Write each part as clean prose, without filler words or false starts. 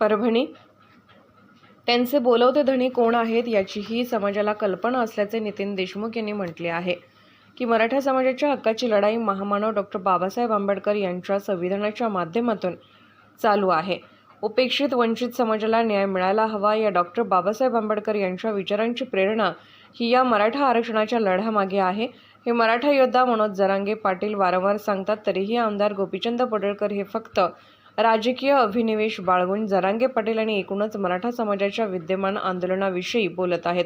परभणी त्यांचे बोलवते धनी कोण आहेत याचीही समाजाला कल्पना असल्याचे नितीन देशमुख यांनी म्हटले आहे की मराठा समाजाच्या हक्काची लढाई महामानव डॉक्टर बाबासाहेब आंबेडकर यांच्या संविधानाच्या माध्यमातून चालू आहे। उपेक्षित वंचित समाजाला न्याय मिळायला हवा या डॉक्टर बाबासाहेब आंबेडकर यांच्या विचारांची प्रेरणा ही या मराठा आरक्षणाच्या लढ्यामागे आहे। हे मराठा योद्धा मनोज जरांगे पाटील वारंवार सांगतात, तरीही आमदार गोपीचंद पडळकर हे फक्त राजकीय अभिनिवेश बाळगून जरांगे पाटील आणि एकूणच मराठा समाजाच्या विद्यमान आंदोलनाविषयी बोलत आहेत।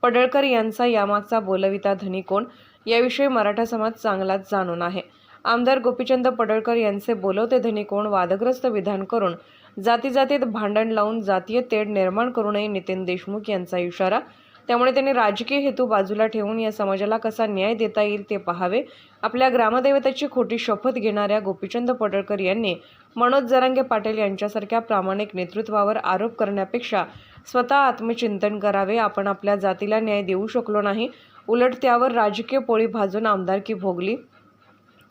पडळकर यांचा यामागचा बोलविता धनी कोण याविषयी मराठा समाज चांगलाच जाणून आहे। आमदार गोपीचंद पडळकर यांचे बोलवते धनी कोण वादग्रस्त विधान करून जातीजातीत भांडण लावून जातीय तेढ निर्माण करू नये नितीन देशमुख यांचा इशारा। त्यामुळे त्यांनी राजकीय हेतू बाजूला ठेवून या समाजाला कसा न्याय देता येईल ते पाहावे। आपल्या ग्रामदैवताची खोटी शपथ घेणाऱ्या गोपीचंद पडळकर यांनी मनोज जरांगे पाटील यांच्यासारख्या प्रामाणिक नेतृत्वावर आरोप करण्यापेक्षा स्वतः आत्मचिंतन करावे। आपण आपल्या जातीला न्याय देऊ शकलो नाही, उलट त्यावर राजकीय पोळी भाजून आमदारकी भोगली,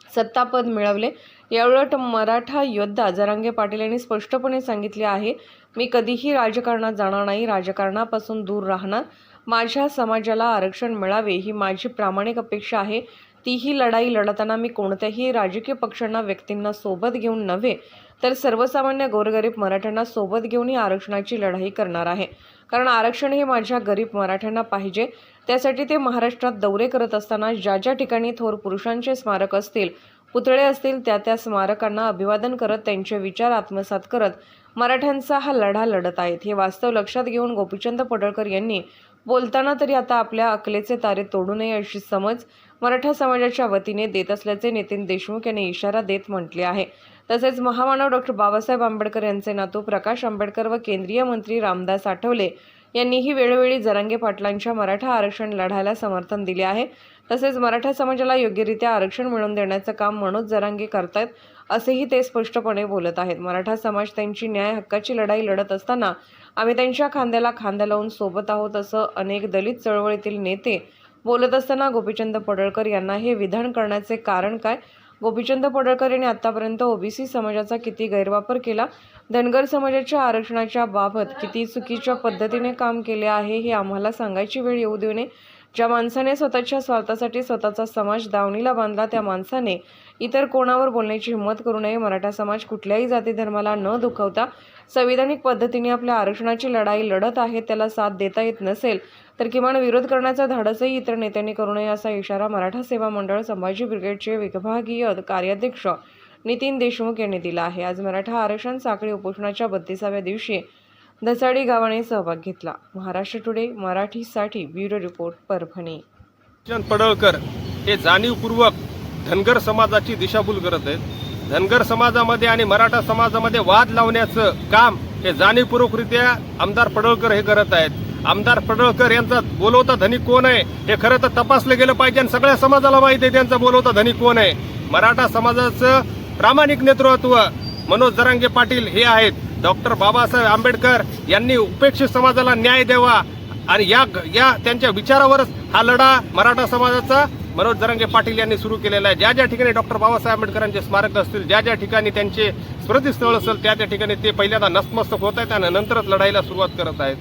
सत्तापद मिळवले। याउलट मराठा योद्धा जरांगे पाटील यांनी स्पष्टपणे सांगितले आहे, मी कधीही राजकारणात जाणार नाही, राजकारणापासून दूर राहणार, माझ्या समाजाला आरक्षण मिळावे ही माझी प्रामाणिक अपेक्षा आहे। तीही लढाई लढताना मी कोणत्याही राजकीय पक्षांना व्यक्तींना सोबत घेऊन नव्हे तर सर्वसामान्य गोरगरीब मराठ्यांना सोबत घेऊन ही आरक्षणाची लढाई करणार आहे। कारण आरक्षण हे माझ्या गरीब मराठ्यांना पाहिजे। त्यासाठी ते महाराष्ट्रात दौरे करत असताना ज्या ज्या ठिकाणी थोर पुरुषांचे स्मारक असतील, पुतळे असतील, त्या स्मारकांना अभिवादन करत त्यांचे विचार आत्मसात करत मराठ्यांचा हा लढा लढत आहेत। हे वास्तव लक्षात घेऊन गोपीचंद पडळकर यांनी बोलताना तरी आता आपल्या अकलेचे तारे तोडू नये अशी समज मराठा समाजाच्या वतीने देत असल्याचे नितीन देशमुख यांनी इशारा देत म्हटले आहे। तसेच महामानव डॉक्टर बाबासाहेब आंबेडकर यांचे नातू प्रकाश आंबेडकर व केंद्रीय मंत्री रामदास आठवले यांनीही वेळोवेळी जरांगे पाटलांच्या मराठा आरक्षण लढ्याला समर्थन दिले आहे। तसेच मराठा समाजाला योग्यरित्या आरक्षण मिळवून देण्याचं काम मनोज जरांगे करतायत असेही ते स्पष्टपणे बोलत आहेत। मराठा समाज त्यांची न्याय हक्काची लढाई लढत असताना आम्ही त्यांच्या खांद्याला खांदा लावून सोबत आहोत असं अनेक दलित चळवळीतील नेते बोलत असताना गोपीचंद पडळकर यांना हे विधान करण्याचे कारण काय? गोपीचंद पडळकर यांनी आतापर्यंत ओबीसी समाजाचा किती गैरवापर केला, धनगर समाजाच्या आरक्षणाच्या बाबत किती चुकीच्या पद्धतीने काम केले आहे हे आम्हाला सांगायची वेळ येऊ देऊ नये। ज्या माणसाने स्वतःच्या स्वार्थासाठी स्वतःचा समाज दावणीला बांधला त्या माणसाने इतर कोणावर बोलण्याची हिंमत करू नये। मराठा समाज कुठल्याही जाती धर्माला न दुखवता संविधानिक पद्धतीने आपल्या आरक्षणाची लढाई लढत आहे। त्याला साथ देता येत नसेल तर किमान विरोध करण्याचा धाडसही इतर नेत्यांनी करू नये असा इशारा मराठा सेवा मंडळ संभाजी ब्रिगेडचे विभागीय कार्याध्यक्ष नितीन देशमुख यांनी दिला आहे। आज मराठा आरक्षण साखळी उपोषणाच्या 32व्या दिवशी दसाडी गावाने सहभाग घेतला। महाराष्ट्र टुडे मराठीसाठी ब्युरो रिपोर्ट परभणी। पडळकर हे जाणीवपूर्वक धनगर समाजाची दिशाभूल करत आहेत। धनगर समाजामध्ये आणि मराठा समाजामध्ये वाद लावण्याचं काम हे जाणीवपूर्वकरित्या आमदार पडळकर हे करत आहेत। आमदार पडळकर यांचा बोलवता धनी कोण आहे हे खरं तर तपासलं गेलं पाहिजे आणि सगळ्या समाजाला माहिती आहे त्यांचा बोलवता धनी कोण आहे। मराठा समाजाचं प्रामाणिक नेतृत्व मनोज जरांगे पाटील हे आहेत। डॉक्टर बाबासाहेब आंबेडकर यांनी उपेक्षित समाजाला न्याय द्यावा आणि या त्यांच्या विचारावरच हा लढा मराठा समाजाचा मनोज जरांगे पाटील यांनी सुरू केलेला आहे। ज्या ज्या ठिकाणी डॉक्टर बाबासाहेब आंबेडकरांचे स्मारक असतील, ज्या ज्या ठिकाणी त्यांचे स्मृतिस्थळ असेल त्या ठिकाणी ते पहिल्यांदा नतमस्तक होत आहेत आणि नंतरच लढाईला सुरुवात करत आहेत।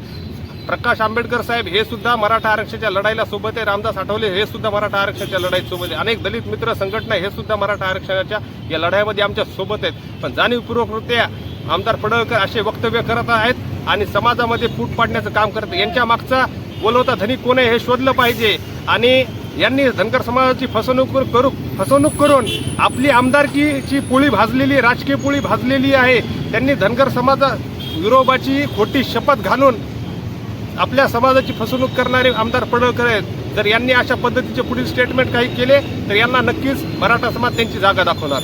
प्रकाश आंबेडकर साहेब हे सुद्धा मराठा आरक्षणाच्या लढाईला सोबत आहे। रामदास आठवले हे सुद्धा मराठा आरक्षणाच्या लढाईत सोबत आहे। अनेक दलित मित्र संघटना हे सुद्धा मराठा आरक्षणाच्या या लढाईमध्ये आमच्या सोबत आहेत। पण जाणीवपूर्वकरित्या आमदार पडळकर असे वक्तव्य करत आहेत आणि समाजामध्ये फूट पाडण्याचं काम करत आहेत। यांच्या मागचा बोलवता धनी कोण आहे हे शोधलं पाहिजे आणि यांनी धनगर समाजाची फसवणूक करून आपली आमदारकीची पोळी भाजलेली, राजकीय पोळी भाजलेली आहे। त्यांनी धनगर समाजा विरोधाची खोटी शपथ घालून आपल्या समाजाची फसवणूक करणारे आमदार पडळकर आहेत। जर यांनी अशा पद्धतीचे पुढील स्टेटमेंट काही केले तर यांना नक्कीच मराठा समाज त्यांची जागा दाखवणार।